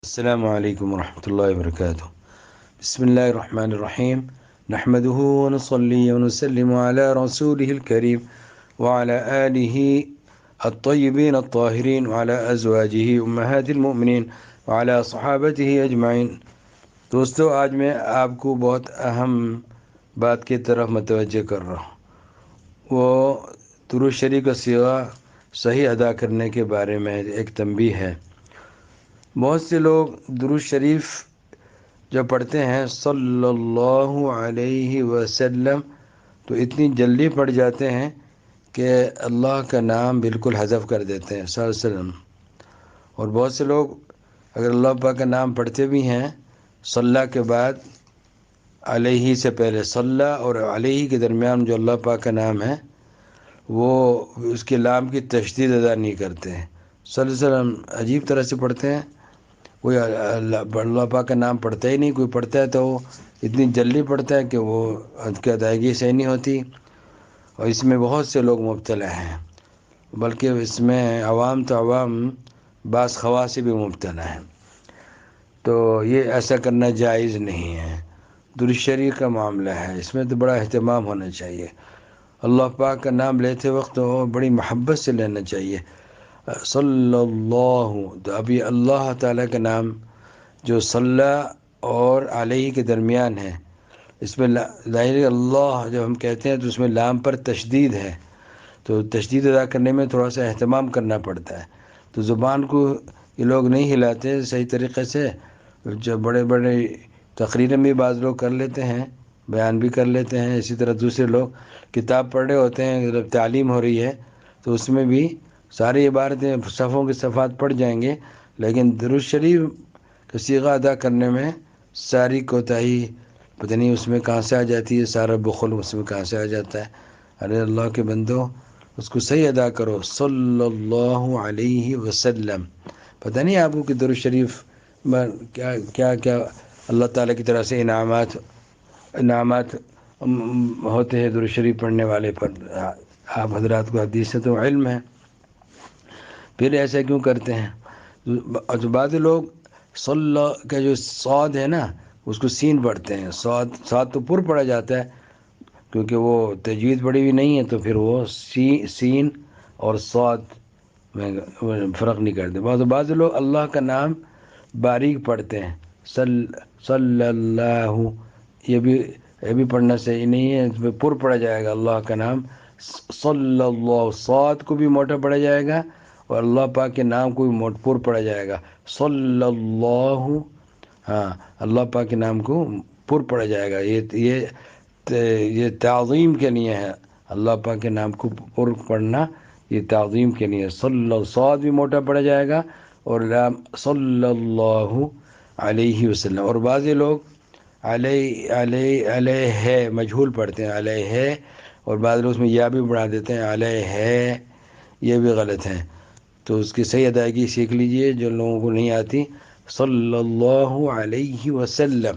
السلام علیکم ورحمۃ اللہ وبرکاتہ۔ بسم اللہ الرحمن الرحیم، نحمده ونصلي ونسلم على رسوله الكريم وعلى آله الطيبين الطاهرين وعلى أزواجه أمهات المؤمنين وعلى صحابته أجمعين۔ دوستو، آج میں آپ کو بہت اہم بات کی طرف متوجہ کر رہا ہوں۔ وہ درود شریف کا صیغہ صحیح ادا کرنے کے بارے میں ایک تنبیہ ہے۔ بہت سے لوگ درود شریف جب پڑھتے ہیں صلی اللہ علیہ وسلم تو اتنی جلدی پڑھ جاتے ہیں کہ اللہ کا نام بالکل حذف کر دیتے ہیں صلی اللہ علیہ وسلم۔ اور بہت سے لوگ اگر اللہ پاک کا نام پڑھتے بھی ہیں، صلی کے بعد علیہ سے پہلے صلی اور علیہ کے درمیان جو اللہ پاک کا نام ہے وہ اس کے لام کی تشدید ادا نہیں کرتے ہیں۔ صلی اللہ علیہ وسلم عجیب طرح سے پڑھتے ہیں، کوئی اللہ پاک کا نام پڑھتا ہی نہیں، کوئی پڑھتا ہے تو وہ اتنی جلدی پڑھتا ہے کہ وہ کی ادائیگی صحیح نہیں ہوتی، اور اس میں بہت سے لوگ مبتلا ہیں، بلکہ اس میں عوام تو عوام بعض خواص سے بھی مبتلا ہیں۔ تو یہ ایسا کرنا جائز نہیں ہے۔ درود شریف کا معاملہ ہے، اس میں تو بڑا اہتمام ہونا چاہیے۔ اللہ پاک کا نام لیتے وقت تو بڑی محبت سے لینا چاہیے۔ صلی اللہ، تو ابھی اللہ تعالیٰ کا نام جو صلی اور علیہ کے درمیان ہے، اس میں ظاہر اللہ جب ہم کہتے ہیں تو اس میں لام پر تشدید ہے، تو تشدید ادا کرنے میں تھوڑا سا اہتمام کرنا پڑتا ہے۔ تو زبان کو یہ لوگ نہیں ہلاتے صحیح طریقے سے، جو بڑے بڑے تقریریں بھی بعض لوگ کر لیتے ہیں، بیان بھی کر لیتے ہیں، اسی طرح دوسرے لوگ کتاب پڑھ رہے ہوتے ہیں، جب تعلیم ہو رہی ہے تو اس میں بھی ساری عبارتیں صفوں کے صفحات پڑھ جائیں گے، لیکن درود شریف کا صیغہ ادا کرنے میں ساری کوتاہی پتہ نہیں اس میں کہاں سے آ جاتی ہے، سارا بخل اس میں کہاں سے آ جاتا ہے۔ ارے اللہ کے بندو، اس کو صحیح ادا کرو، صلی اللہ علیہ وسلم۔ پتہ نہیں آپ کو کہ درود شریف میں کیا کیا کیا اللہ تعالیٰ کی طرف سے انعامات ہوتے ہیں درود شریف پڑھنے والے پر۔ آپ حضرات کو حدیث سے تو علم ہے، پھر ایسا کیوں کرتے ہیں؟ جو بعض لوگ صلی کا جو صاد ہے نا اس کو سین پڑھتے ہیں، صاد تو پر پڑھا جاتا ہے کیونکہ وہ تجوید پڑھی ہوئی نہیں ہے، تو پھر وہ سین اور صاد میں فرق نہیں کرتے۔ بعض لوگ اللہ کا نام باریک پڑھتے ہیں، صلی اللہ، یہ بھی پڑھنا صحیح نہیں ہے، اس میں پر پڑھا جائے گا اللہ کا نام صلی اللہ، صاد کو بھی موٹا پڑھا جائے گا اور اللہ پاک کے نام کو بھی پر پڑھا جائے گا صلی اللہ۔ ہاں، اللہ پاک کے نام کو پر پڑھا جائے گا، یہ تعظیم کے لیے ہے، اللہ پاک کے نام کو پر پڑھنا یہ تعظیم کے لیے۔ صلی اللہ، صاد بھی موٹا پڑھا جائے گا اور صلی اللہ علیہ وسلم۔ اور بعض لوگ علیہ مجہول پڑھتے ہیں، علیہ، اور بعض لوگ اس میں یا بھی بڑھا دیتے ہیں علیہ، یہ بھی غلط ہے۔ تو اس کی صحیح ادائیگی سیکھ لیجئے جو لوگوں کو نہیں آتی، صلی اللہ علیہ وسلم،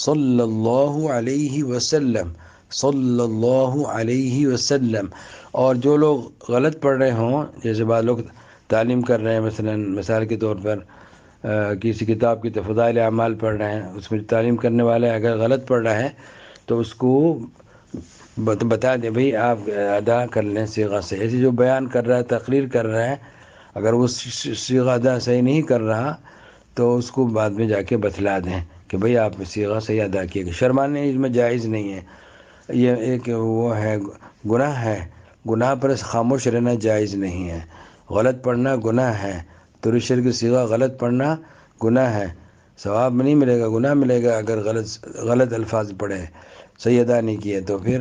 صلی اللہ علیہ وسلم، صلی اللہ علیہ وسلم۔ اور جو لوگ غلط پڑھ رہے ہوں، جیسے بعض لوگ تعلیم کر رہے ہیں، مثال کے طور پر کسی کتاب کی فضائل اعمال پڑھ رہے ہیں، اس میں تعلیم کرنے والا اگر غلط پڑھ رہا ہے تو اس کو بتا دیں بھئی آپ ادا کر لیں صیغہ سے۔ ایسے جو بیان کر رہا ہے، تقریر کر رہا ہے، اگر وہ صیغہ ادا صحیح نہیں کر رہا تو اس کو بعد میں جا کے بتلا دیں کہ بھئی آپ صیغہ صحیح ادا کیے گا۔ شرمانے اس میں جائز نہیں ہے، یہ ایک وہ ہے، گناہ ہے، گناہ پر خاموش رہنا جائز نہیں ہے۔ غلط پڑھنا گناہ ہے، درود شریف کی صیغہ غلط پڑھنا گناہ ہے، ثواب نہیں ملے گا، گناہ ملے گا۔ اگر غلط الفاظ پڑھے، صحیح ادا نہیں کیے تو پھر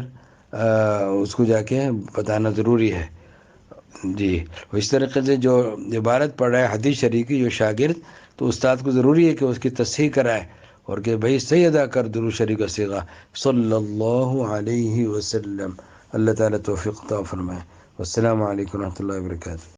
اس کو جا کے بتانا ضروری ہے۔ جی، اس طریقے سے جو عبارت پڑھ رہا ہے حدیث شریف کی جو شاگرد، تو استاد کو ضروری ہے کہ اس کی تصحیح کرائے اور کہ بھئی صحیح ادا کر درود شریف کا صیغہ صلی اللہ علیہ وسلم۔ اللہ تعالیٰ توفیق عطا فرمائے۔ والسلام علیکم ورحمۃ اللہ وبرکاتہ۔